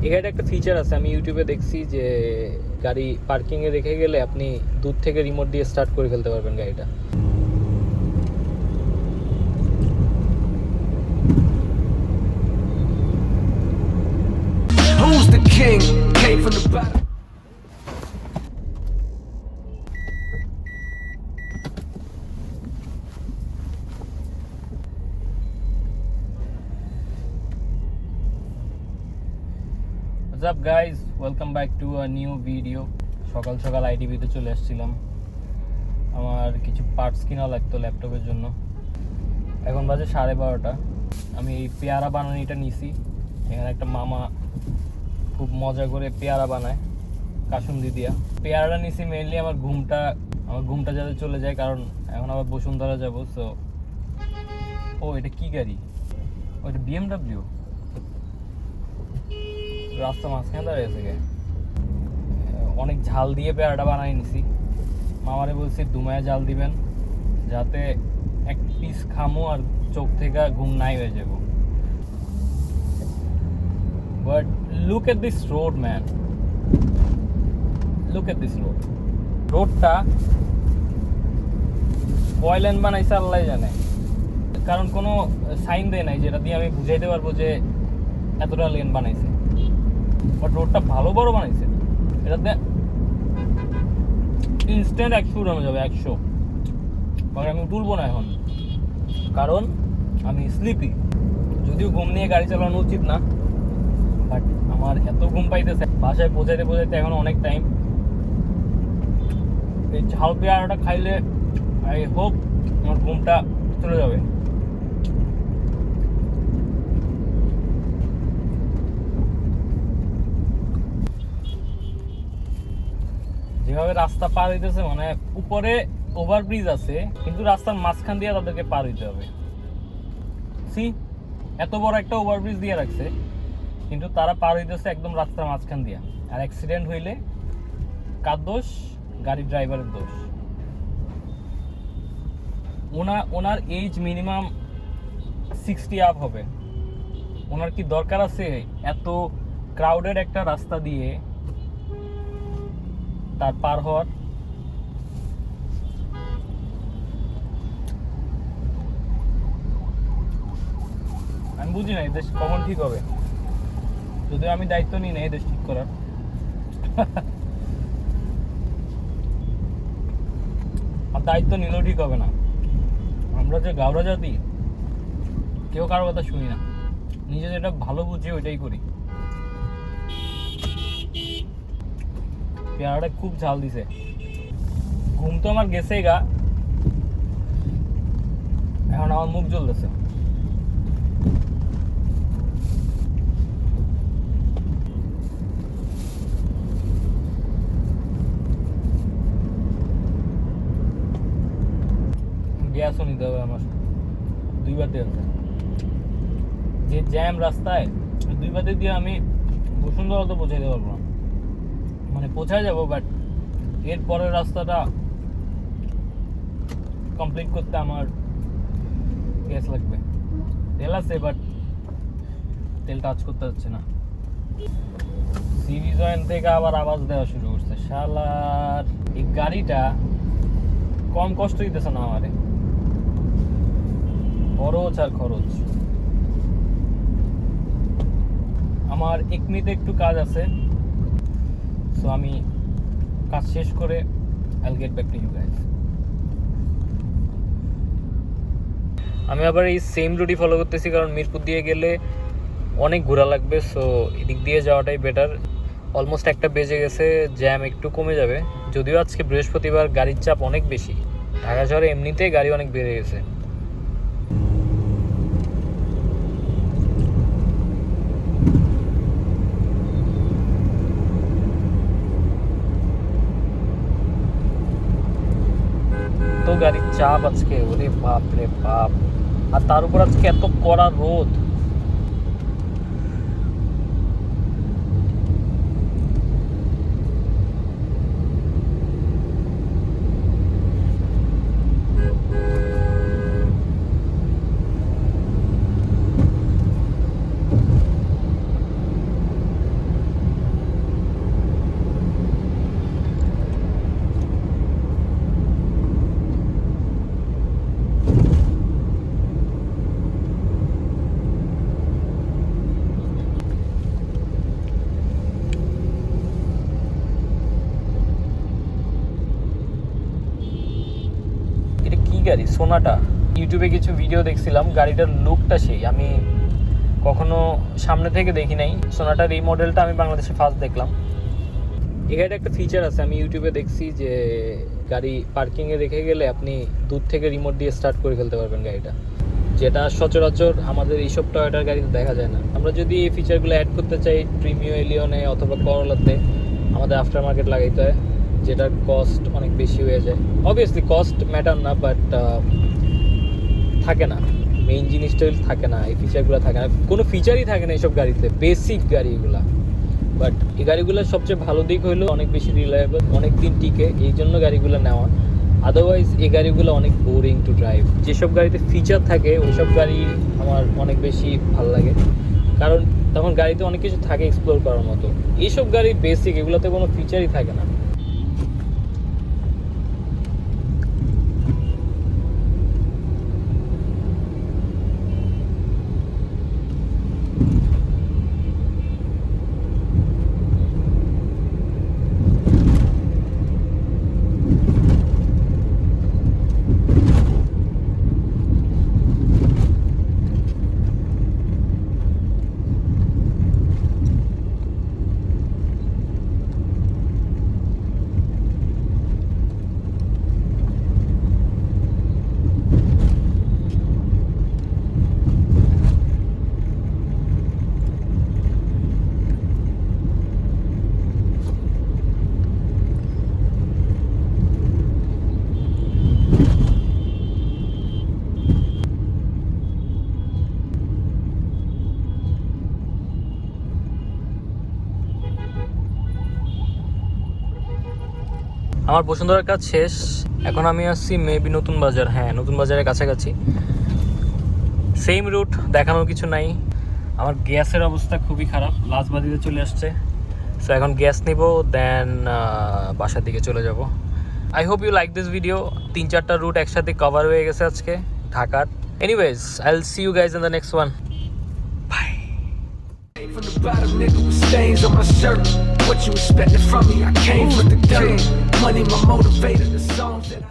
এখানে একটা ফিচার আছে, আমি ইউটিউবে দেখছি যে গাড়ি পার্কিংয়ে রেখে গেলে আপনি দূর থেকে রিমোট দিয়ে স্টার্ট করে ফেলতে পারবেন গাড়িটা। Who's the king? Came from the bottom. What's up guys, welcome back to a new video. সকাল সকাল আইডিবিতে চলে আসছিলাম, আমার কিছু পার্টস কিনা লাগতো ল্যাপটপের জন্য। এখন বাজে 12:30। আমি এই পেয়ারা বানানিটা নিছি। এখানে একটা মামা খুব মজা করে পেয়ারা বানায় কাসুন্দি দিয়া। পেয়ারাটা নিছি মেইনলি আমার ঘুমটা যাতে চলে যায়, কারণ এখন আবার বসুন্ধরা যাবো। সো ও এটা কি গাড়ি? ও এটা BMW। রাস্তা মাঝখানে দাঁড়িয়েছে গে। অনেক ঝাল দিয়ে পেয়ারাটা বানাই নিছি। মামারে বলছি দুমায়া জাল দিবেন, যাতে এক পিস খামো আর চোখ থেকে ঘুম নাই হয়ে যাব। But look at this road man, look at this road. রোডটা কয় লেন বানাইছে আল্লাহ জানে, কারণ কোনো সাইন দেয় নাই যেটা দিয়ে আমি বুঝাইতে পারবো যে এতটা লেন বানাইছে। বাট রোডটা ভালো বড় বানাইছে। এটাতে ইনস্ট্যান্ট 100 উড়ানো যাবে, 100। কারণ আমি তুলবো না এখন, কারণ আমি স্লিপি। যদিও ঘুম নিয়ে গাড়ি চালানো উচিত না, বাট আমার এত ঘুম পাইতেছে, বাসায় পৌঁছাইতে এখন অনেক টাইম। এই ঝাল পেয়ারাটা খাইলে আই হোপ আমার ঘুমটা চলে যাবে। যেভাবে রাস্তা পার হইতেছে, মানে উপরে ওভারব্রিজ আছে কিন্তু রাস্তার মাঝখান দিয়ে তাদেরকে পার হইতে হবে। সি, এত বড় একটা ওভারব্রিজ দিয়ে রাখছে কিন্তু তারা পার হইতেছে একদম রাস্তার মাঝখান দিয়ে। আর অ্যাক্সিডেন্ট হইলে কার দোষ? গাড়ির ড্রাইভারের দোষ। ওনার এজ মিনিমাম 60 আপ হবে। ওনার কি দরকার আছে এত ক্রাউডেড একটা রাস্তা দিয়ে তার পার হওয়ার? আমি বুঝি না এই দেশ কখন ঠিক হবে, যদিও আমি দায়িত্ব নিই না এই দেশ ঠিক করার। আর দায়িত্ব নিলেও ঠিক হবে না। আমরা যে গাওরা জাতি, কেউ কারো কথা শুনি না, নিজে যেটা ভালো বুঝি ওইটাই করি। পেয়ারাটা খুব ঝাল দিছে। ঘুম তো আমার গেছেই গা, এখন আমার মুখ জ্বলতেছে। গ্যাসও নিতে হবে আমার, 2 বার দিয়ে আছে। যে জ্যাম রাস্তায় 2 বাতে দিয়ে আমি বসুন্ধরা তো পৌঁছাইতে পারবো না, মানে পৌঁছায় যাবো, বাট এর পরের রাস্তাটা কমপ্লিট করতে আমার গ্যাস লাগবে। তেল আছে বাট তেল টাচ করতে হচ্ছে না। সিরিজ ওয়ান থেকে আবার আওয়াজ দেওয়া শুরু করছে। শালার এই গাড়িটা কম কষ্ট দিতেছে না আমারে, খরচ আর খরচ। আমার 1 মিনিটে একটু কাজ আছে, সো আমি কাজ শেষ করে I'll get back to you guys. আমি আবার এই সেম রুটই ফলো করতেছি, কারণ মিরপুর দিয়ে গেলে অনেক ঘোরা লাগবে। সো এদিক দিয়ে যাওয়াটাই বেটার। অলমোস্ট 1টা বেজে গেছে, জ্যাম একটু কমে যাবে। যদিও আজকে বৃহস্পতিবার, গাড়ির চাপ অনেক বেশি। ঢাকা শহরে এমনিতেই গাড়ি অনেক বেড়ে গেছে। তো গাড়ির চাপ আজকে, ওরে বাপ রে বাপ। আর তার উপর আজকে এত কড়া রোদ। গাড়ি সোনাটা। ইউটিউবে কিছু ভিডিও দেখছিলাম, গাড়িটার লুকটা সেই, আমি কখনো সামনে থেকে দেখি নাই। সোনাটার এই মডেলটা আমি বাংলাদেশে ফার্স্ট দেখলাম। এই গাড়িটা একটা ফিচার আছে, আমি ইউটিউবে দেখছি যে গাড়ি পার্কিংয়ে রেখে গেলে আপনি দূর থেকে রিমোট দিয়ে স্টার্ট করে ফেলতে পারবেন গাড়িটা, যেটা সচরাচর আমাদের এইসব টয়োটার গাড়িতে দেখা যায় না। আমরা যদি এই ফিচারগুলো অ্যাড করতে চাই প্রিমিও এলিয়নে অথবা করলাতে, আমাদের আফটার মার্কেট লাগাইতে হয়, যেটার কস্ট অনেক বেশি হয়ে যায়। অবভিয়াসলি কস্ট ম্যাটার না, বাট থাকে না, মেইন জিনিসটা থাকে না, এই ফিচারগুলো থাকে না, কোনো ফিচারই থাকে না এইসব গাড়িতে, বেসিক গাড়িগুলা। বাট এই গাড়িগুলোর সবচেয়ে ভালো দিক হলো অনেক বেশি রিলায়েবল, অনেক দিন টিকে, এই জন্য গাড়িগুলো নেওয়া। আদারওয়াইজ এই গাড়িগুলো অনেক বোরিং টু ড্রাইভ। যেসব গাড়িতে ফিচার থাকে ওইসব গাড়ি আমার অনেক বেশি ভালো লাগে, কারণ তখন গাড়িতে অনেক কিছু থাকে এক্সপ্লোর করার মতো। এইসব গাড়ি বেসিক, এগুলোতে কোনো ফিচারই থাকে না। আমার বসুন্ধরার কাজ শেষ, এখন আমি আসছি মেবি নতুন বাজার। হ্যাঁ, নতুন বাজারের কাছাকাছি, সেম রুট, দেখানোর কিছু নাই। আমার গ্যাসের অবস্থা খুবই খারাপ, লাজবাদিতে চলে আসছে। সো এখন গ্যাস নিব, দেন বাসার দিকে চলে যাব। I hope you like this video. 3-4টা রুট একসাথে কভার হয়ে গেছে আজকে ঢাকার। Anyways, I will see you guys in the next one. From the bottom, nigga, with stains on my shirt. What you expecting from me? I came from the dirt. Money, my motivator, the songs that I